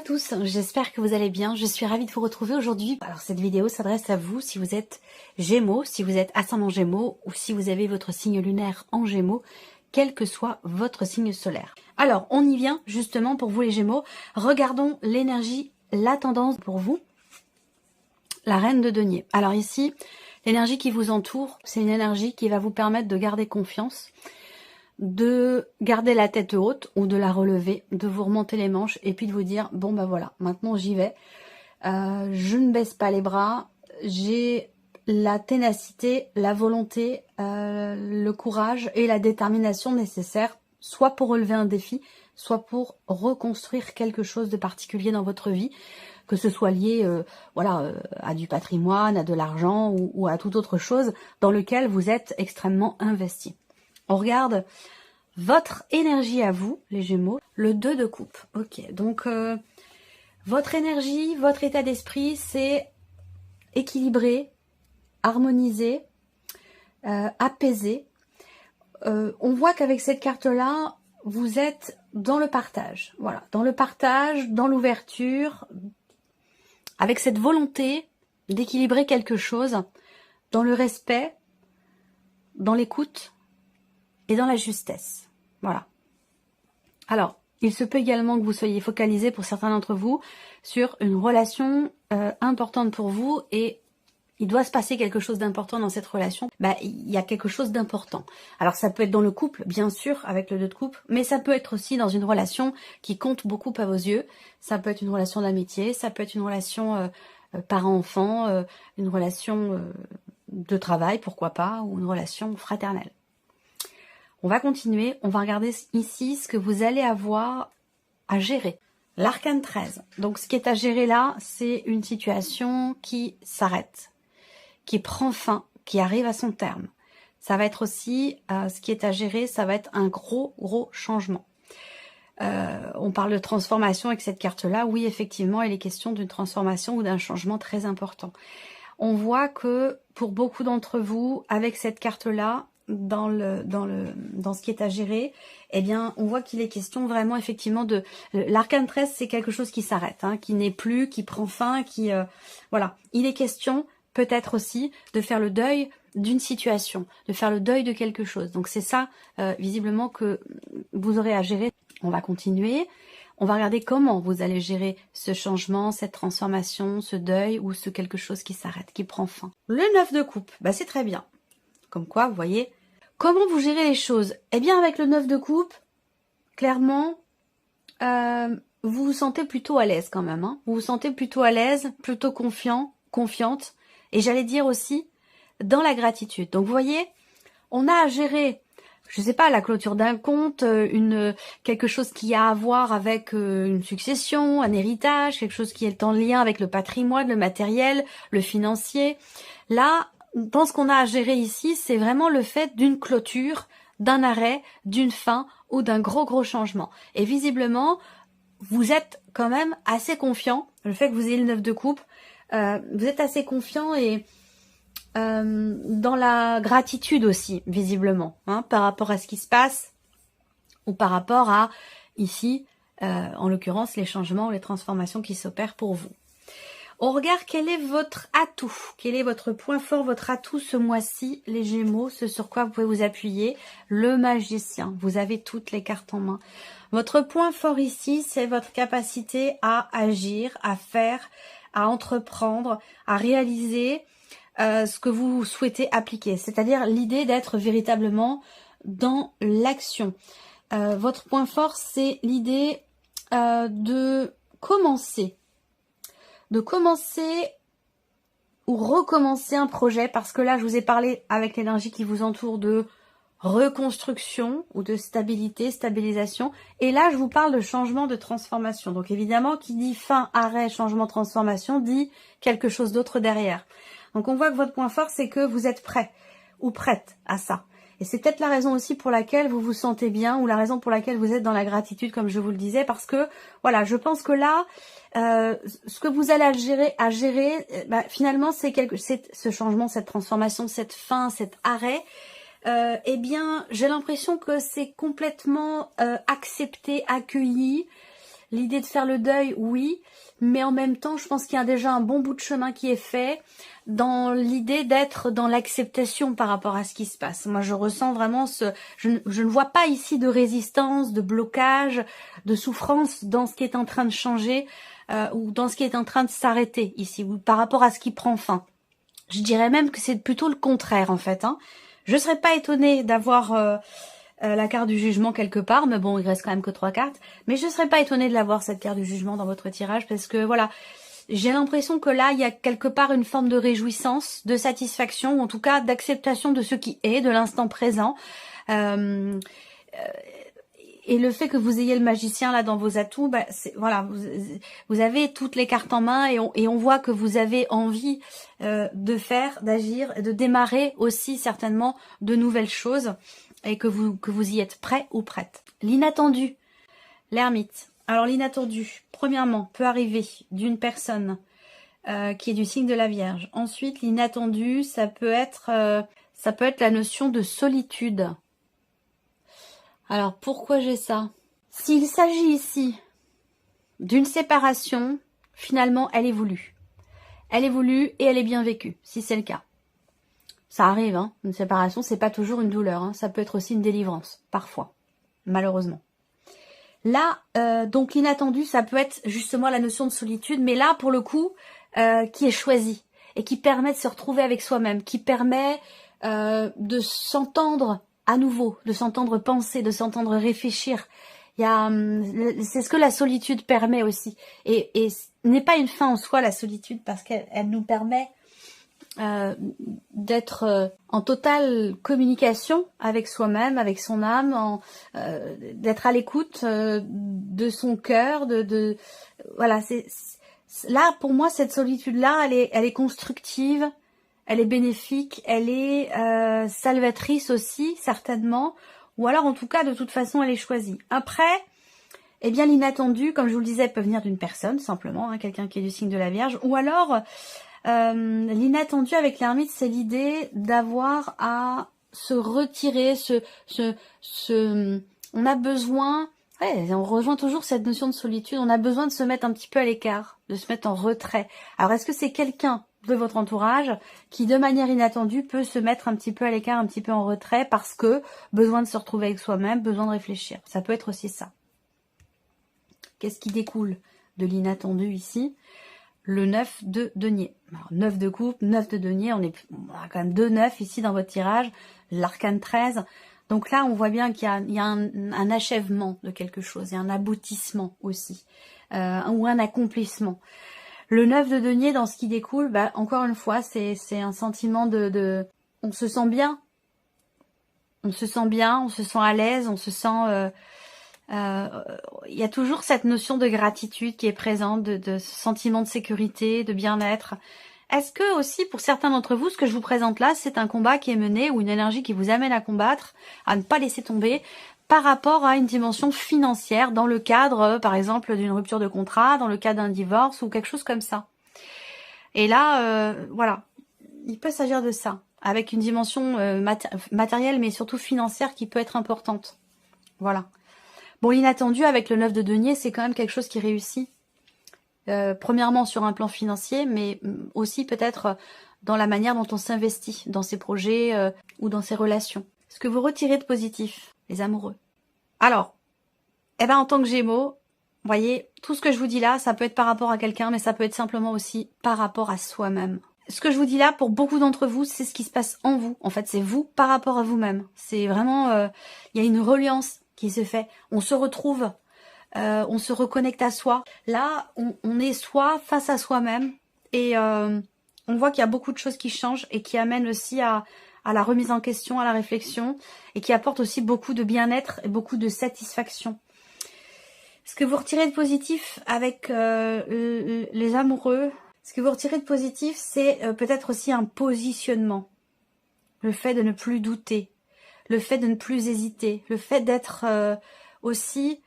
à tous, j'espère que vous allez bien, je suis ravie de vous retrouver aujourd'hui. Alors cette vidéo s'adresse à vous si vous êtes Gémeaux, si vous êtes ascendant Gémeaux ou si vous avez votre signe lunaire en Gémeaux, quel que soit votre signe solaire. Alors on y vient justement pour vous les Gémeaux, regardons l'énergie, la tendance pour vous, la reine de denier. Alors ici, l'énergie qui vous entoure, c'est une énergie qui va vous permettre de garder confiance, de garder la tête haute ou de la relever, de vous remonter les manches et puis de vous dire bon bah voilà, maintenant j'y vais, je ne baisse pas les bras, j'ai la ténacité, la volonté, le courage et la détermination nécessaires, soit pour relever un défi, soit pour reconstruire quelque chose de particulier dans votre vie, que ce soit lié à du patrimoine, à de l'argent ou à toute autre chose dans lequel vous êtes extrêmement investi. On regarde votre énergie à vous, les Gémeaux, le 2 de coupe. Ok, donc votre énergie, votre état d'esprit, c'est équilibré, harmonisé, apaisé. On voit qu'avec cette carte-là, vous êtes dans le partage. Voilà, dans le partage, dans l'ouverture, avec cette volonté d'équilibrer quelque chose, dans le respect, dans l'écoute, et dans la justesse. Voilà. Alors, il se peut également que vous soyez focalisé pour certains d'entre vous sur une relation importante pour vous et il doit se passer quelque chose d'important dans cette relation. Il y a quelque chose d'important. Alors ça peut être dans le couple, bien sûr, avec le 2 de coupe, mais ça peut être aussi dans une relation qui compte beaucoup à vos yeux. Ça peut être une relation d'amitié, ça peut être une relation parent-enfant, une relation de travail, pourquoi pas, ou une relation fraternelle. On va continuer, on va regarder ici ce que vous allez avoir à gérer. L'arcane 13. Donc ce qui est à gérer là, c'est une situation qui s'arrête, qui prend fin, qui arrive à son terme. Ça va être aussi, ce qui est à gérer, ça va être un gros changement. On parle de transformation avec cette carte-là. Oui, effectivement, il est question d'une transformation ou d'un changement très important. On voit que pour beaucoup d'entre vous, avec cette carte-là, dans ce qui est à gérer, eh bien, on voit qu'il est question vraiment effectivement de l'arcane 13, c'est quelque chose qui s'arrête, hein, qui n'est plus, qui prend fin, voilà. Il est question peut-être aussi de faire le deuil d'une situation, de faire le deuil de quelque chose. Donc c'est ça, visiblement, que vous aurez à gérer. On va continuer. On va regarder comment vous allez gérer ce changement, cette transformation, ce deuil ou ce quelque chose qui s'arrête, qui prend fin. Le 9 de coupe, c'est très bien. Comme quoi, vous voyez, comment vous gérez les choses? Eh bien, avec le 9 de coupe, clairement, vous vous sentez plutôt à l'aise quand même. Hein. Vous vous sentez plutôt à l'aise, plutôt confiante. Et j'allais dire aussi, dans la gratitude. Donc, vous voyez, on a à gérer, je sais pas, la clôture d'un compte, quelque chose qui a à voir avec une succession, un héritage, quelque chose qui est en lien avec le patrimoine, le matériel, le financier. Là, dans ce qu'on a à gérer ici, c'est vraiment le fait d'une clôture, d'un arrêt, d'une fin ou d'un gros changement. Et visiblement, vous êtes quand même assez confiant, le fait que vous ayez le 9 de coupe, vous êtes assez confiant et dans la gratitude aussi, visiblement, hein, par rapport à ce qui se passe ou par rapport à, ici, en l'occurrence, les changements ou les transformations qui s'opèrent pour vous. On regarde quel est votre atout, quel est votre point fort, votre atout ce mois-ci, les Gémeaux, ce sur quoi vous pouvez vous appuyer, le magicien, vous avez toutes les cartes en main. Votre point fort ici, c'est votre capacité à agir, à faire, à entreprendre, à réaliser ce que vous souhaitez appliquer, c'est-à-dire l'idée d'être véritablement dans l'action. Votre point fort, c'est l'idée de commencer ou recommencer un projet, parce que là, je vous ai parlé avec l'énergie qui vous entoure de reconstruction ou de stabilisation. Et là, je vous parle de changement, de transformation. Donc évidemment, qui dit fin, arrêt, changement, transformation, dit quelque chose d'autre derrière. Donc on voit que votre point fort, c'est que vous êtes prêt ou prête à ça. Et c'est peut-être la raison aussi pour laquelle vous vous sentez bien ou la raison pour laquelle vous êtes dans la gratitude, comme je vous le disais, parce que voilà, je pense que là, ce que vous allez à gérer, finalement, c'est ce changement, cette transformation, cette fin, cet arrêt. Eh bien, j'ai l'impression que c'est complètement accepté, accueilli. L'idée de faire le deuil, oui, mais en même temps, je pense qu'il y a déjà un bon bout de chemin qui est fait dans l'idée d'être dans l'acceptation par rapport à ce qui se passe. Moi, je ressens vraiment je ne vois pas ici de résistance, de blocage, de souffrance dans ce qui est en train de changer ou dans ce qui est en train de s'arrêter ici, ou par rapport à ce qui prend fin. Je dirais même que c'est plutôt le contraire, en fait. Je serais pas étonnée d'avoir la carte du jugement quelque part, mais bon, il reste quand même que 3 cartes. Mais je serais pas étonnée de l'avoir, cette carte du jugement, dans votre tirage, parce que voilà, j'ai l'impression que là, il y a quelque part une forme de réjouissance, de satisfaction, ou en tout cas d'acceptation de ce qui est, de l'instant présent. Et le fait que vous ayez le magicien là dans vos atouts, bah, voilà, vous avez toutes les cartes en main et on voit que vous avez envie de faire, d'agir, de démarrer aussi certainement de nouvelles choses et que vous y êtes prêt ou prête. L'inattendu, l'ermite. Alors l'inattendu, premièrement, peut arriver d'une personne qui est du signe de la Vierge. Ensuite, l'inattendu, ça peut être la notion de solitude. Alors, pourquoi j'ai ça? S'il s'agit ici d'une séparation, finalement, elle est voulue. Elle est voulue et elle est bien vécue, si c'est le cas. Ça arrive, une séparation, c'est pas toujours une douleur. Ça peut être aussi une délivrance, parfois, malheureusement. Là, donc l'inattendu, ça peut être justement la notion de solitude, mais là, pour le coup, qui est choisie et qui permet de se retrouver avec soi-même, qui permet de s'entendre à nouveau, de s'entendre penser, de s'entendre réfléchir. C'est ce que la solitude permet aussi. Et n'est pas une fin en soi, la solitude, parce qu'elle nous permet d'être en totale communication avec soi-même, avec son âme, d'être à l'écoute de son cœur, voilà. Là, pour moi, cette solitude-là, elle est constructive. Elle est bénéfique, elle est salvatrice aussi, certainement. Ou alors, en tout cas, de toute façon, elle est choisie. Après, eh bien, l'inattendu, comme je vous le disais, peut venir d'une personne, simplement, quelqu'un qui est du signe de la Vierge. Ou alors, l'inattendu avec l'ermite, c'est l'idée d'avoir à se retirer, on a besoin... Ouais, on rejoint toujours cette notion de solitude. On a besoin de se mettre un petit peu à l'écart, de se mettre en retrait. Alors, est-ce que c'est quelqu'un de votre entourage qui, de manière inattendue, peut se mettre un petit peu à l'écart, un petit peu en retrait, parce que besoin de se retrouver avec soi-même, besoin de réfléchir. Ça peut être aussi ça. Qu'est-ce qui découle de l'inattendu ici? Le 9 de denier. Alors, 9 de coupe, 9 de denier, on a quand même 2 9 ici dans votre tirage, l'arcane 13. Donc là, on voit bien qu'il y a un achèvement de quelque chose, et un aboutissement aussi, ou un accomplissement. Le 9 de denier, dans ce qui découle, bah, encore une fois, c'est un sentiment on se sent bien. On se sent bien, on se sent à l'aise, on se sent... il y a toujours cette notion de gratitude qui est présente, de ce sentiment de sécurité, de bien-être. Est-ce que aussi, pour certains d'entre vous, ce que je vous présente là, c'est un combat qui est mené ou une énergie qui vous amène à combattre, à ne pas laisser tomber, par rapport à une dimension financière, dans le cadre, par exemple, d'une rupture de contrat, dans le cadre d'un divorce ou quelque chose comme ça. Et là, voilà, il peut s'agir de ça, avec une dimension matérielle, mais surtout financière qui peut être importante. Voilà. Bon, l'inattendu avec le 9 de denier, c'est quand même quelque chose qui réussit. Premièrement sur un plan financier, mais aussi peut-être dans la manière dont on s'investit dans ses projets ou dans ses relations. Ce que vous retirez de positif, les amoureux. Alors, en tant que Gémeaux, vous voyez, tout ce que je vous dis là, ça peut être par rapport à quelqu'un, mais ça peut être simplement aussi par rapport à soi-même. Ce que je vous dis là, pour beaucoup d'entre vous, c'est ce qui se passe en vous. En fait, c'est vous par rapport à vous-même. C'est vraiment, il y a une reliance qui se fait. On se retrouve, on se reconnecte à soi. Là, on est soi face à soi-même. Et on voit qu'il y a beaucoup de choses qui changent et qui amènent aussi à la remise en question, à la réflexion, et qui apportent aussi beaucoup de bien-être et beaucoup de satisfaction. Ce que vous retirez de positif avec les amoureux, ce que vous retirez de positif, c'est peut-être aussi un positionnement. Le fait de ne plus douter, le fait de ne plus hésiter, le fait d'être aussi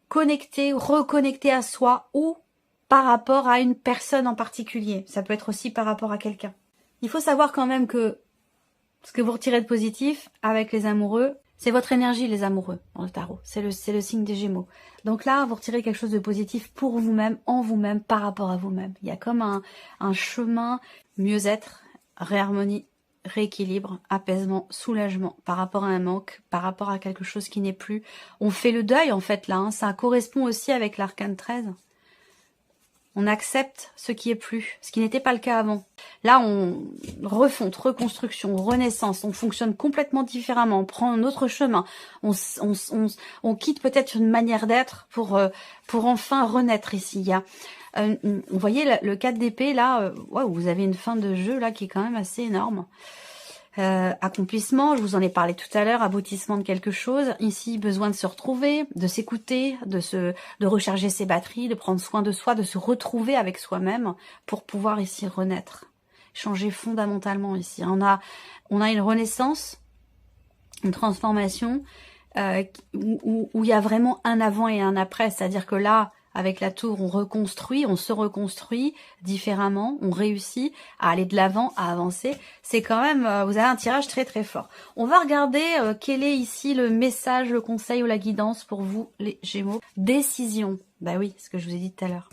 connecté, reconnecté à soi ou par rapport à une personne en particulier. Ça peut être aussi par rapport à quelqu'un. Il faut savoir quand même que ce que vous retirez de positif avec les amoureux, C'est votre énergie, les amoureux, dans le tarot. C'est le signe des Gémeaux. Donc là, vous retirez quelque chose de positif pour vous-même, en vous-même, par rapport à vous-même. Il y a comme un chemin mieux-être, réharmonie, rééquilibre, apaisement, soulagement par rapport à un manque, par rapport à quelque chose qui n'est plus. On fait le deuil, en fait, là. Hein. Ça correspond aussi avec l'arcane 13. On accepte ce qui est plus, ce qui n'était pas le cas avant. Là, on refonte, reconstruction, renaissance, on fonctionne complètement différemment, on prend un autre chemin, on quitte peut-être une manière d'être pour enfin renaître ici. Il y a, vous voyez le 4 d'épée là, wow, vous avez une fin de jeu là qui est quand même assez énorme. Accomplissement, je vous en ai parlé tout à l'heure, aboutissement de quelque chose. Ici, besoin de se retrouver, de s'écouter, de recharger ses batteries, de prendre soin de soi, de se retrouver avec soi-même pour pouvoir ici renaître, changer fondamentalement ici. On a une renaissance, une transformation où il y a vraiment un avant et un après. C'est-à-dire que là, avec la tour, on reconstruit, on se reconstruit différemment, on réussit à aller de l'avant, à avancer. C'est quand même, vous avez un tirage très très fort. On va regarder quel est ici le message, le conseil ou la guidance pour vous, les Gémeaux. Décision. Bah oui, ce que je vous ai dit tout à l'heure.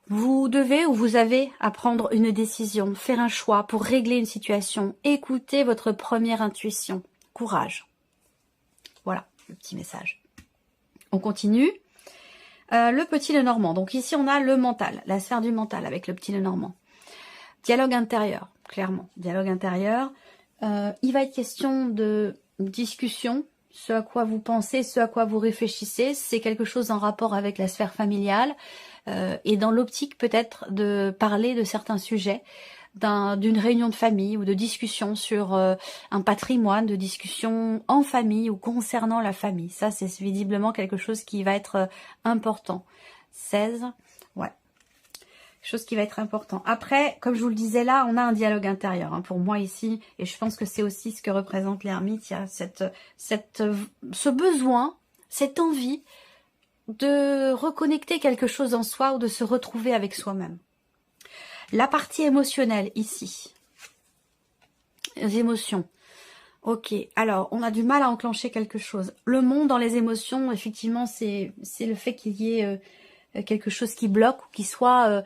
Vous devez ou vous avez à prendre une décision, faire un choix pour régler une situation. Écoutez votre première intuition. Courage. Voilà, le petit message. On continue. Le petit Lenormand. Donc ici, on a le mental, la sphère du mental avec le petit Lenormand. Dialogue intérieur, clairement. Dialogue intérieur. Il va être question de discussion, ce à quoi vous pensez, ce à quoi vous réfléchissez. C'est quelque chose en rapport avec la sphère familiale et dans l'optique peut-être de parler de certains sujets, d'une réunion de famille ou de discussion sur un patrimoine, de discussion en famille ou concernant la famille. Ça, c'est visiblement quelque chose qui va être important. 16, ouais. Quelque chose qui va être important. Après, comme je vous le disais là, on a un dialogue intérieur hein, pour moi ici, et je pense que c'est aussi ce que représente l'ermite. Il y a ce besoin, cette envie de reconnecter quelque chose en soi ou de se retrouver avec soi-même. La partie émotionnelle, ici. Les émotions. Ok, alors, on a du mal à enclencher quelque chose. Le monde dans les émotions, effectivement, c'est le fait qu'il y ait quelque chose qui bloque, ou qui soit...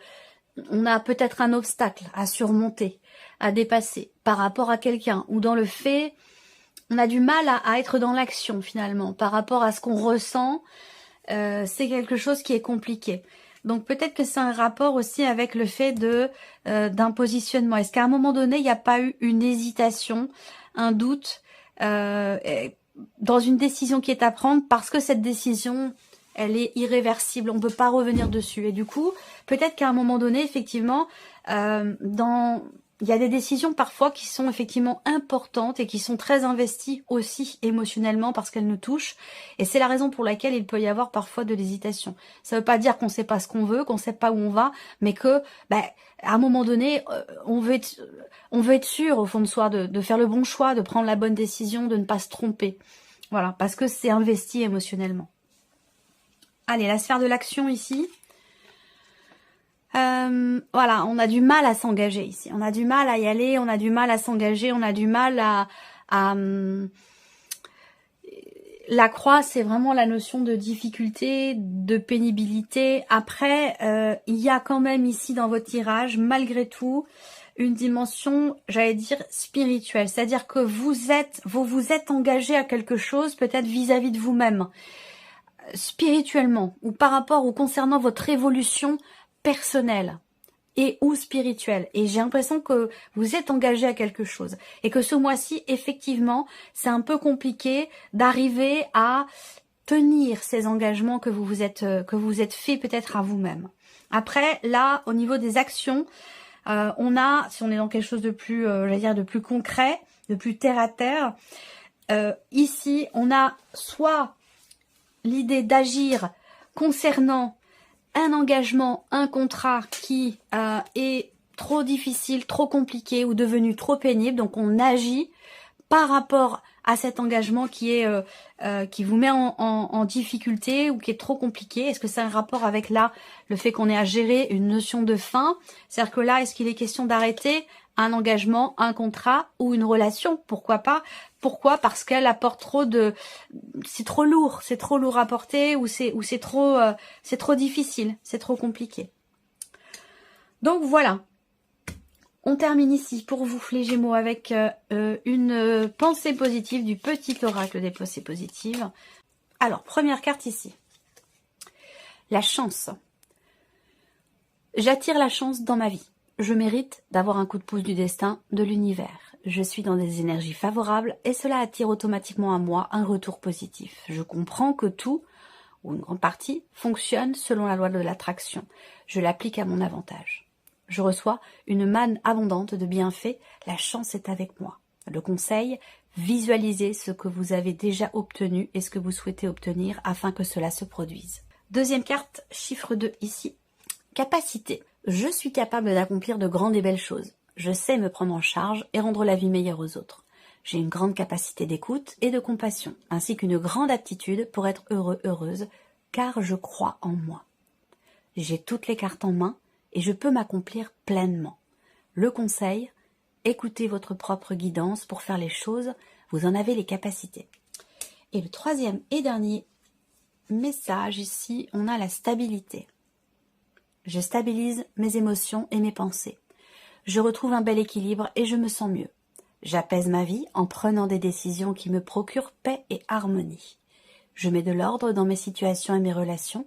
on a peut-être un obstacle à surmonter, à dépasser, par rapport à quelqu'un. Ou dans le fait, on a du mal à être dans l'action, finalement. Par rapport à ce qu'on ressent, c'est quelque chose qui est compliqué. Donc peut-être que c'est un rapport aussi avec le fait d'un positionnement. Est-ce qu'à un moment donné, il n'y a pas eu une hésitation, un doute dans une décision qui est à prendre parce que cette décision, elle est irréversible, on ne peut pas revenir dessus. Et du coup, peut-être qu'à un moment donné, effectivement, il y a des décisions parfois qui sont effectivement importantes et qui sont très investies aussi émotionnellement parce qu'elles nous touchent. Et c'est la raison pour laquelle il peut y avoir parfois de l'hésitation. Ça ne veut pas dire qu'on ne sait pas ce qu'on veut, qu'on ne sait pas où on va, mais que, à un moment donné, on veut être sûr au fond de soi de faire le bon choix, de prendre la bonne décision, de ne pas se tromper. Voilà, parce que c'est investi émotionnellement. Allez, la sphère de l'action ici. Voilà, on a du mal à s'engager ici. On a du mal à y aller, on a du mal à s'engager, on a du mal à la croix, c'est vraiment la notion de difficulté, de pénibilité. Après, il y a quand même ici dans votre tirage, malgré tout, une dimension, j'allais dire, spirituelle. C'est-à-dire que vous vous êtes engagé à quelque chose, peut-être vis-à-vis de vous-même, spirituellement, ou par rapport ou concernant votre évolution personnelle et ou spirituelle. Et j'ai l'impression que vous êtes engagé à quelque chose. Et que ce mois-ci, effectivement, c'est un peu compliqué d'arriver à tenir ces engagements que vous vous êtes fait peut-être à vous-même. Après, là, au niveau des actions, on a, si on est dans quelque chose de plus, j'allais dire, de plus concret, de plus terre à terre, ici, on a soit l'idée d'agir concernant un engagement, un contrat qui est trop difficile, trop compliqué ou devenu trop pénible. Donc on agit par rapport à cet engagement qui vous met en difficulté ou qui est trop compliqué. Est-ce que c'est un rapport avec là le fait qu'on ait à gérer une notion de fin? C'est-à-dire que là, est-ce qu'il est question d'arrêter un engagement, un contrat ou une relation? Pourquoi pas? Pourquoi? Parce qu'elle apporte trop de... C'est trop lourd à porter, ou c'est trop difficile, c'est trop compliqué. Donc voilà. On termine ici pour vous, les Gémeaux, avec une pensée positive du petit oracle des pensées positives. Alors, première carte ici. La chance. J'attire la chance dans ma vie. Je mérite d'avoir un coup de pouce du destin, de l'univers. Je suis dans des énergies favorables et cela attire automatiquement à moi un retour positif. Je comprends que tout, ou une grande partie, fonctionne selon la loi de l'attraction. Je l'applique à mon avantage. Je reçois une manne abondante de bienfaits, la chance est avec moi. Le conseil, visualisez ce que vous avez déjà obtenu et ce que vous souhaitez obtenir afin que cela se produise. Deuxième carte, chiffre 2 ici. Capacité. Je suis capable d'accomplir de grandes et belles choses. Je sais me prendre en charge et rendre la vie meilleure aux autres. J'ai une grande capacité d'écoute et de compassion, ainsi qu'une grande aptitude pour être heureux, heureuse, car je crois en moi. J'ai toutes les cartes en main et je peux m'accomplir pleinement. Le conseil, écoutez votre propre guidance pour faire les choses, vous en avez les capacités. Et le troisième et dernier message ici, on a la stabilité. Je stabilise mes émotions et mes pensées. Je retrouve un bel équilibre et je me sens mieux. J'apaise ma vie en prenant des décisions qui me procurent paix et harmonie. Je mets de l'ordre dans mes situations et mes relations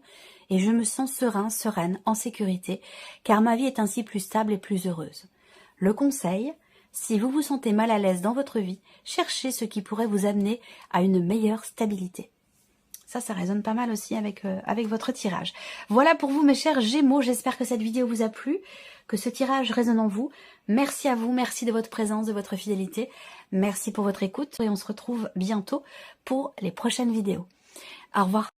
et je me sens serein, sereine, en sécurité, car ma vie est ainsi plus stable et plus heureuse. Le conseil, si vous vous sentez mal à l'aise dans votre vie, cherchez ce qui pourrait vous amener à une meilleure stabilité. Ça résonne pas mal aussi avec votre tirage. Voilà pour vous, mes chers Gémeaux. J'espère que cette vidéo vous a plu, que ce tirage résonne en vous. Merci à vous, merci de votre présence, de votre fidélité. Merci pour votre écoute et on se retrouve bientôt pour les prochaines vidéos. Au revoir.